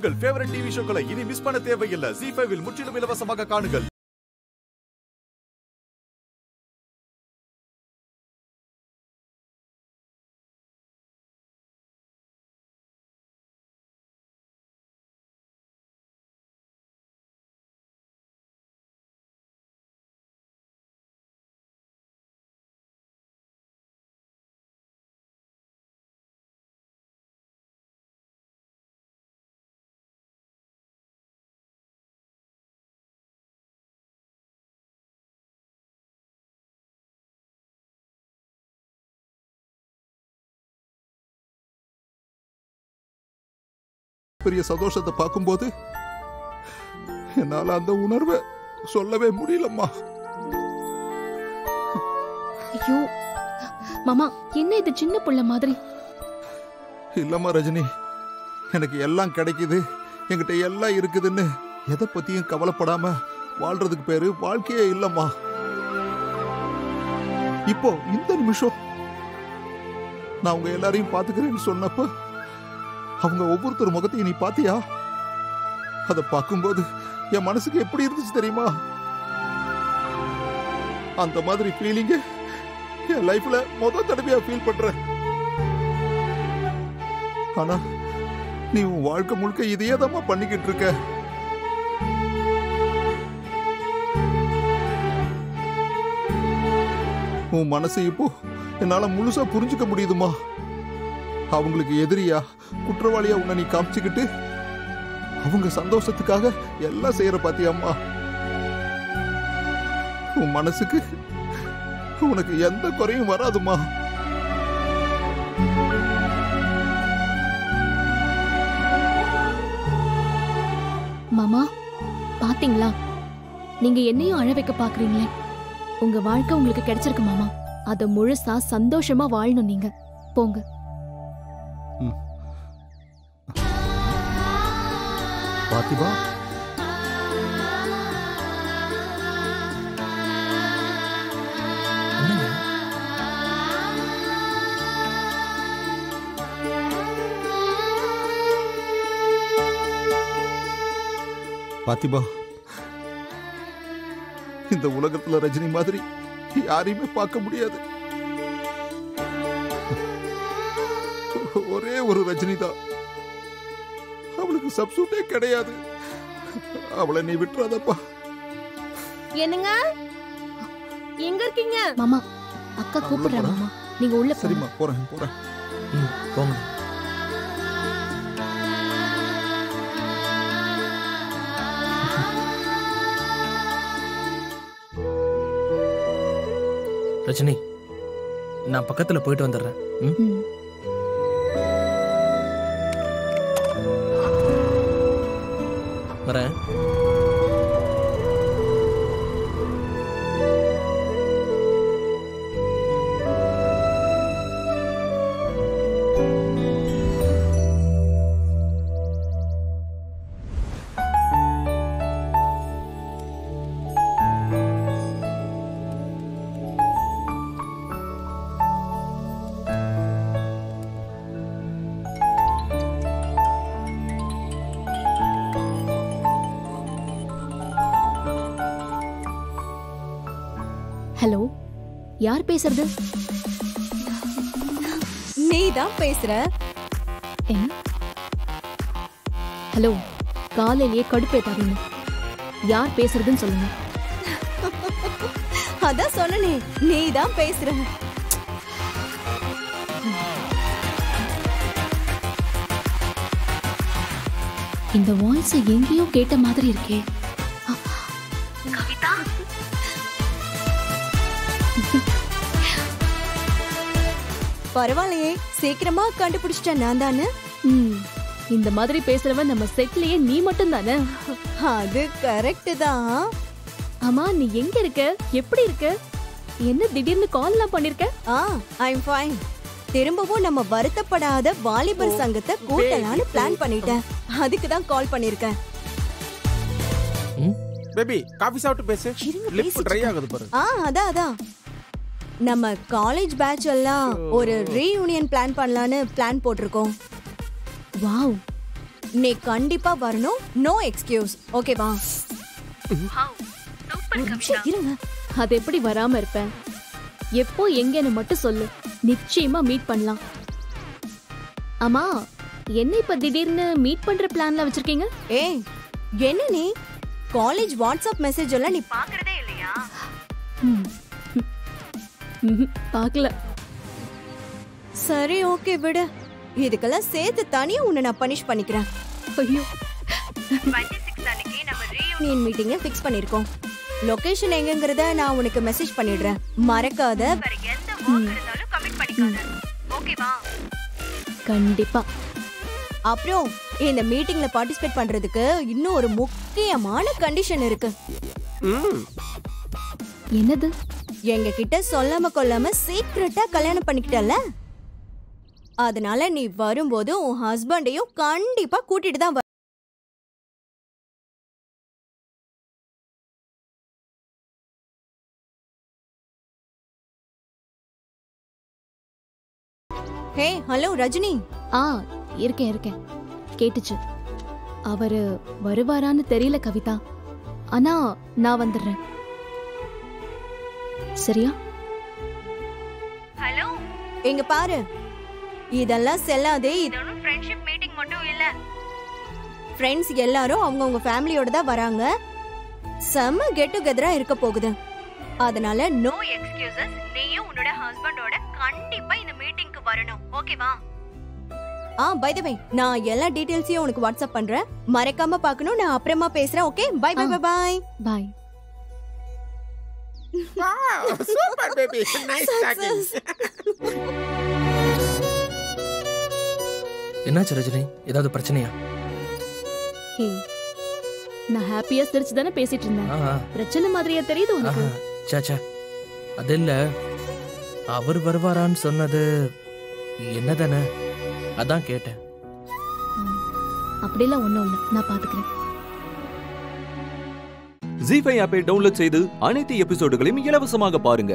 உங்கள் favourite TV ஷோக்களை இனி miss பண்ண தேவையில்லை. ZEE5 இல் முற்றிலும் இலவசமாக காணுங்கள். பெரிய சந்தோஷத்தை பார்க்கும்போது என்னால அந்த உணர்வை சொல்லவே முடியலம்மா. ஐயோ மாமா, என்ன இது சின்ன புள்ள மாதிரி? இல்லம்மா ரஜினி, எனக்கு எல்லாம் கிடைக்குது, என்கிட்ட எல்லாம் இருக்குதுன்னு எதை பத்தியும் கவலைப்படாம வாழ்றதுக்கு பேரு வாழ்க்கையே இல்லம்மா. இப்போ இந்த நிமிஷம் நான் உங்க எல்லாரையும் பாத்துக்கிறேன்னு சொன்னப்ப அவங்க ஒவ்வொருத்தர் முகத்தையும் நீ பாத்தியா? அதை பார்க்கும்போது என் மனசுக்கு எப்படி இருந்துச்சு தெரியுமா? அந்த மாதிரி ஃபீலிங் என் லைஃப்ல முதல் தடவையா ஃபீல் பண்றேன். ஆனா நீ உன் வாழ்க்கை முழுக்க இதையே தான் பண்ணிக்கிட்டு இருக்க. உன் மனசை இப்போ என்னால முழுசா புரிஞ்சுக்க முடியுதுமா. அவங்களுக்கு எதிரியா குற்றவாளியா உன்னை நீ காமிச்சுக்கிட்டு அவங்க சந்தோஷத்துக்காக எல்லாம் செய்யற பாத்தியம்மா. உன் மனசுக்கு உனக்கு எந்த குறையும் வராதுமா. மாமா பாத்தீங்களா, நீங்க என்னையும் அழ வைக்க பாக்குறீங்களே. உங்க வாழ்க்கை உங்களுக்கு கிடைச்சிருக்கு மாமா. அத முழுசா சந்தோஷமா வாழணும் நீங்க. போங்க. பாத்திமா, பாத்திமா, இந்த உலகத்துல ரஜினி மாதிரி யாரையுமே பார்க்க முடியாது. ஒரே ஒரு ரஜினி தான். அவளுக்கு சப்ஸ்டியூட்டே கிடையாது. அவளை நீ விட்டுறாதப்பா. என்னங்க, எங்க இருக்கீங்க? மாமா, அக்கா கூப்பிடுறாங்க மாமா, நீங்க உள்ள போங்க. சரிம்மா, போறேன் போறேன். போங்க. ரஜினி, நான் பக்கத்துல போயிட்டு வந்துடுறேன். வரேன். ஹலோ, யார் பேசுறது? நீதான் பேசுற. ஹலோ, காலையிலேயே கடுப்பேத்தாதீங்க. யார் பேசுறதுன்னு சொல்லுங்க. அதான் சொன்னனே, நீதான் பேசுற. இந்த வாய்ஸ் எங்கேயோ கேட்ட மாதிரி இருக்கே. பரவாயில்லையே, சீக்கிரமா கண்டுபிடிச்சிட்டேன் நான் தானே. இந்த மாதிரி பேசுறவன் நம்ம செட்லயே நீ மட்டும் தானே? அது கரெக்ட் தான். ஆமா, நீ எங்க இருக்க? எப்படி இருக்க? என்ன திடீர்னு கால்லாம் பண்ணிருக்க? ஐ அம் ஃபைன். திரும்பவும் நம்ம வருத்தப்படாத வாலிபர் சங்கத்தை கூட்டலான்னு பிளான் பண்ணிட்டேன். அதுக்கு தான் கால் பண்ணிருக்கேன். பேபி, காபி சாப்பிட்டு பேசு. லிப் ட்ரை ஆகுது பாரு. அதான் நம்ம காலேஜ் பேட்ச் எல்லாம் ஒரு ரீயூனியன் பிளான் பண்ணலான்னு பிளான் போட்டிருக்கோம். வாவ், நீ கண்டிப்பா வரணும். No excuse. ஓகேவா? இருங்க. அது எப்படி வராம இருப்பேன்? எப்போ எங்கன்னு மட்டும் சொல்லு, நிச்சயமா மீட் பண்ணலாம். ஆமா, என்ன இப்ப திடீர்னு மீட் பண்ற பிளான்ல வச்சிருக்கீங்க? ஏய், என்ன நீ காலேஜ் வாட்ஸ்அப் மெசேஜ் எல்லாம் நீ பாக்குறதே இல்லையா? பாக்கல. சரி, ஓகே, விடு. இதுக்கெல்லாம் சேர்த்து தனியா உன்னை நான் பனிஷ் பண்ணிக்கிறேன். ஐயோ, 26 அன்னைக்கு நம்ம ரீயூனியன் மீட்டிங்க ஃபிக்ஸ் பண்ணிருக்கோம். லொகேஷன் எங்கங்கறத நான் உனக்கு மெசேஜ் பண்ணிடுறேன். மறக்காத. வேற எந்த வர்க் இருந்தாலும் கமிட் பண்ணிக்காத. ஓகேவா? கண்டிப்பா. அப்புறம் இந்த மீட்டிங்ல பார்ட்டிசிபேட் பண்றதுக்கு இன்னும் ஒரு முக்கியமான கண்டிஷன் இருக்கு. என்னது? எங்க கிட்ட சொல்லாம கொள்ளாம சீக்ரெட்டா கல்யாணம் பண்ணிக்கிட்டல, அதனால நீ வரும்போது உன் ஹஸ்பண்டையும் கண்டிப்பா கூட்டிட்டு தான் வர. ஹே, ஹலோ ரஜினி. இருக்கேன். கேட்டுச்சு. அவரு வருவாரான்னு தெரியல கவிதா. ஆனா நான் வந்துடுறேன். சரியா? ஹலோ, இங்க பாரு. இதெல்லாம் செல்லாதே. இது ஒரு ஃப்ரெண்ட்ஷிப் மீட்டிங் மட்டும் இல்ல. ஃப்ரெண்ட்ஸ் எல்லாரும் அவங்கவங்க ஃபேமிலியோட தான் வராங்க. செம்ம கெட் டுகெதரா இருக்க போகுது. அதனால நோ எக்ஸ்கியூசஸ். நீயும் உன்னோட ஹஸ்பண்டோட கண்டிப்பா இந்த மீட்டிங்க்கு வரணும். ஓகேவா? பை தி வே, நான் எல்லா டீடைல்ஸையும் உனக்கு வாட்ஸ்அப் பண்றேன். மறக்காம பார்க்கணும். நான் அப்புறமா பேசுறேன். Okay, bye bye bye bye. Bye. Super baby, nice talking. என்னாச்சு ரஜினி, ஏதாவது பிரச்சனையா? ஹே, நான் ஹாப்பியா சிரிச்சு தானே பேசிட்டு இருந்தேன். பிரச்சனை மாதிரியா தெரியுது உனக்கு? சாச்சா, அது இல்ல. அவர் வருவாரான்னு சொன்னது என்னதானே, அதான் கேட்டேன். அப்படிலாம் ஒண்ணும் இல்ல, நான் பாத்துக்கிறேன். ஜீ5 ஆப்பை டவுன்லோட் செய்து அனைத்து எபிசோடுகளையும் இலவசமாக பாருங்க.